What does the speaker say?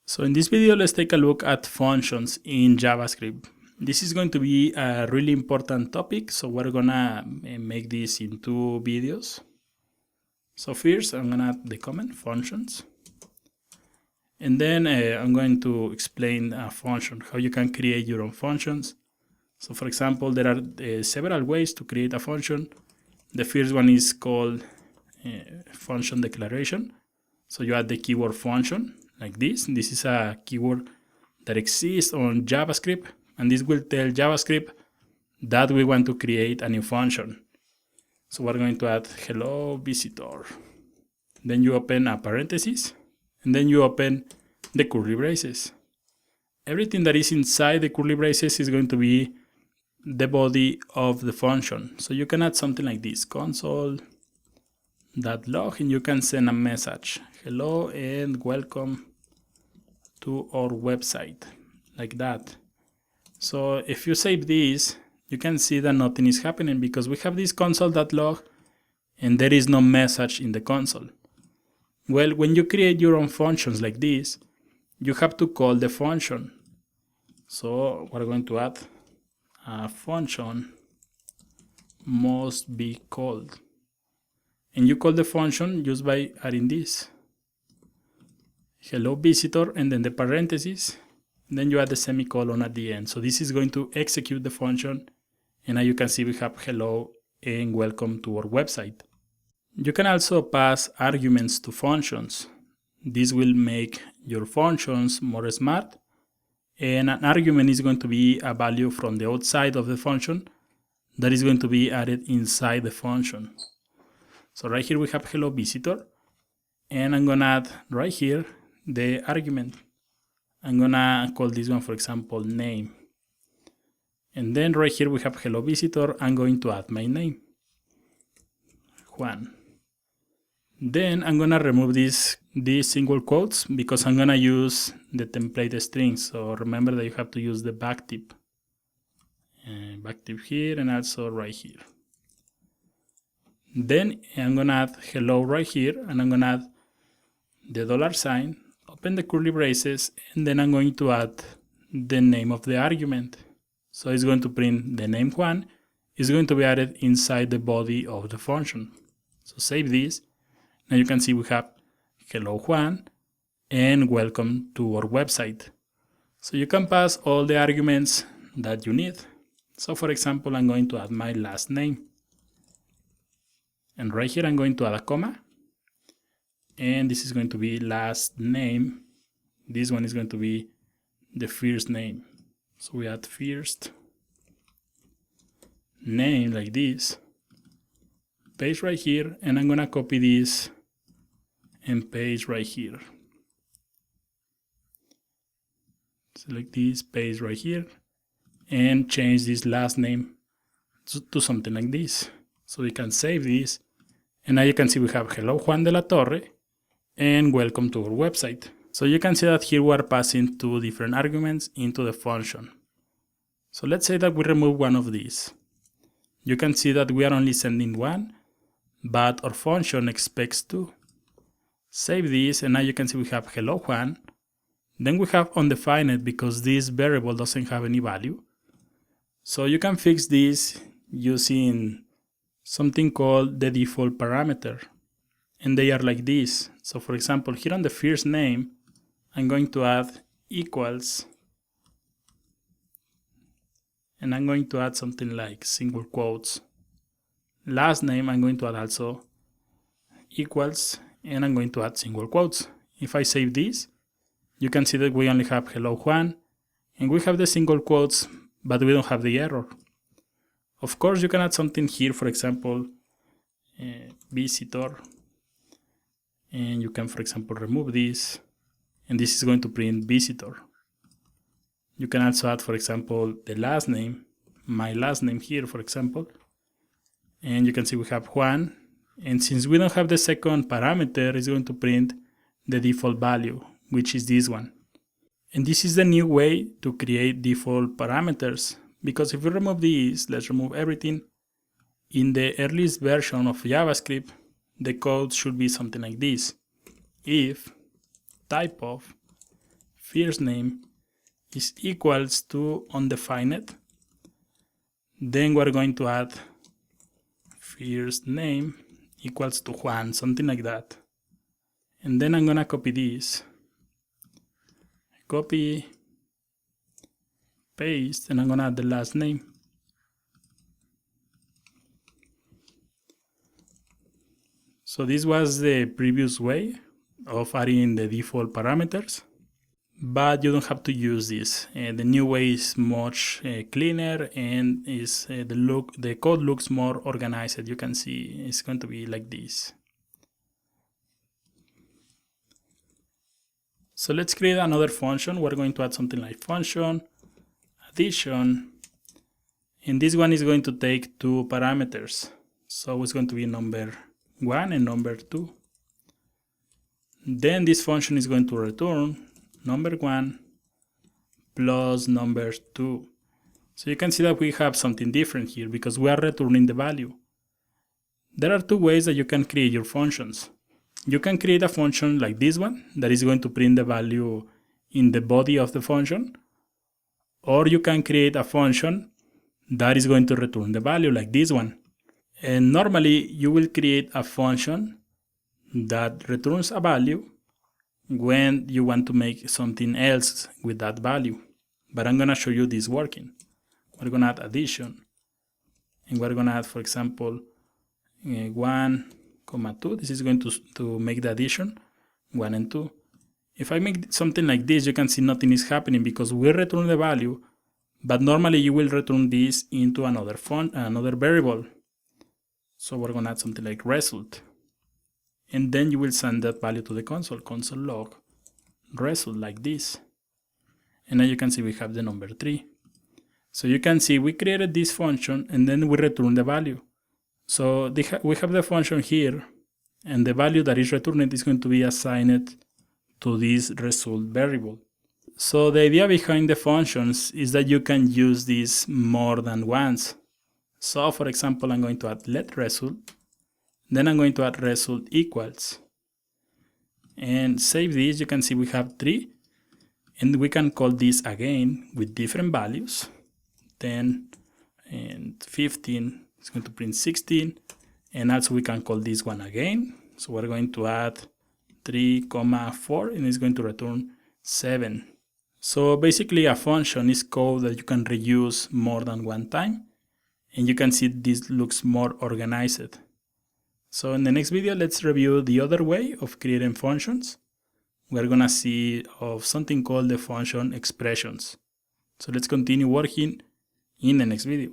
So in this video, let's take a look at functions in JavaScript. This is going to be a really important topic, so we're gonna make this in two videos. So first, I'm gonna add the comment functions. And then I'm going to explain a function, how you can create your own functions. So for example, there are several ways to create a function. The first one is called function declaration. So you add the keyword function like this. This is a keyword that exists on JavaScript, and this will tell JavaScript that we want to create a new function. So we're going to add hello visitor. Then you open a parenthesis, and then you open the curly braces. Everything that is inside the curly braces is going to be the body of the function. So you can add something like this, console.log, and you can send a message, hello and welcome to our website, like that. So if you save this, you can see that nothing is happening because we have this console.log and there is no message in the console. Well, when you create your own functions like this, you have to call the function. So we're going to add a function must be called. And you call the function just by adding this. Hello visitor, and then the parentheses, and then you add the semicolon at the end. So this is going to execute the function, and now you can see we have hello and welcome to our website. You can also pass arguments to functions. This will make your functions more smart, and an argument is going to be a value from the outside of the function that is going to be added inside the function. So right here we have hello visitor, and I'm gonna add right here the argument. I'm gonna call this one, for example, name. And then right here we have hello visitor. I'm going to add my name, Juan. Then I'm gonna remove these single quotes because I'm gonna use the template string. So remember that you have to use the backtip. Backtip here and also right here. Then I'm gonna add hello right here, and I'm gonna add the $sign, open the curly braces, and then I'm going to add the name of the argument. So it's going to print the name Juan. It's going to be added inside the body of the function. So save this. Now you can see we have hello Juan and welcome to our website. So you can pass all the arguments that you need. So for example, I'm going to add my last name. And right here I'm going to add a comma. And this is going to be last name. This one is going to be the first name. So we add first name like this. Paste right here, and I'm gonna copy this and paste right here. Select this, paste right here, and change this last name to something like this. So we can save this, and now you can see we have hello Juan de la Torre and welcome to our website. So you can see that here we are passing two different arguments into the function. So let's say that we remove one of these. You can see that we are only sending one, but our function expects two. Save this, and now you can see we have hello Juan. Then we have undefined because this variable doesn't have any value. So you can fix this using something called the default parameter. And they are like this. So for example, here on the first name, I'm going to add equals. And I'm going to add something like single quotes. Last name, I'm going to add also equals, and I'm going to add single quotes. If I save this, you can see that we only have hello Juan, and we have the single quotes, but we don't have the error. Of course, you can add something here, for example, visitor. And you can, for example, remove this, and this is going to print visitor. You can also add, for example, the last name, my last name here, for example, and you can see we have Juan, and since we don't have the second parameter, it's going to print the default value, which is this one. And this is the new way to create default parameters, because if we remove these, let's remove everything. In the earliest version of JavaScript, the code should be something like this. If type of first name is equals to undefined. Then we're going to add first name equals to Juan, something like that. And then I'm gonna copy this, copy, paste, and I'm gonna add the last name. So this was the previous way of adding the default parameters, but you don't have to use this. The new way is much cleaner, and is the code looks more organized. You can see it's going to be like this. So let's create another function. We're going to add something like function addition, and this one is going to take two parameters. So it's going to be number 1 and number 2. Then this function is going to return number 1 plus number 2. So you can see that we have something different here because we are returning the value. There are two ways that you can create your functions. You can create a function like this one that is going to print the value in the body of the function, or you can create a function that is going to return the value like this one. And normally you will create a function that returns a value when you want to make something else with that value. But I'm going to show you this working. We're going to add addition, and we're going to add, for example, 1, 2. This is going to make the addition 1 and 2. If I make something like this, you can see nothing is happening because we return the value, but normally you will return this into another variable. So we're going to add something like result, and then you will send that value to the console log result like this. And now you can see we have the number 3. So you can see we created this function and then we return the value. So we have the function here, and the value that is returned is going to be assigned to this result variable. So the idea behind the functions is that you can use this more than once. So for example, I'm going to add let result, then I'm going to add result equals, and save this. You can see we have 3, and we can call this again with different values. 10 and 15 is going to print 16, and also we can call this one again. So we're going to add 3, 4, and it's going to return 7. So basically a function is code that you can reuse more than one time, and you can see this looks more organized. So in the next video, let's review the other way of creating functions. We're gonna see of something called the function expressions. So let's continue working in the next video.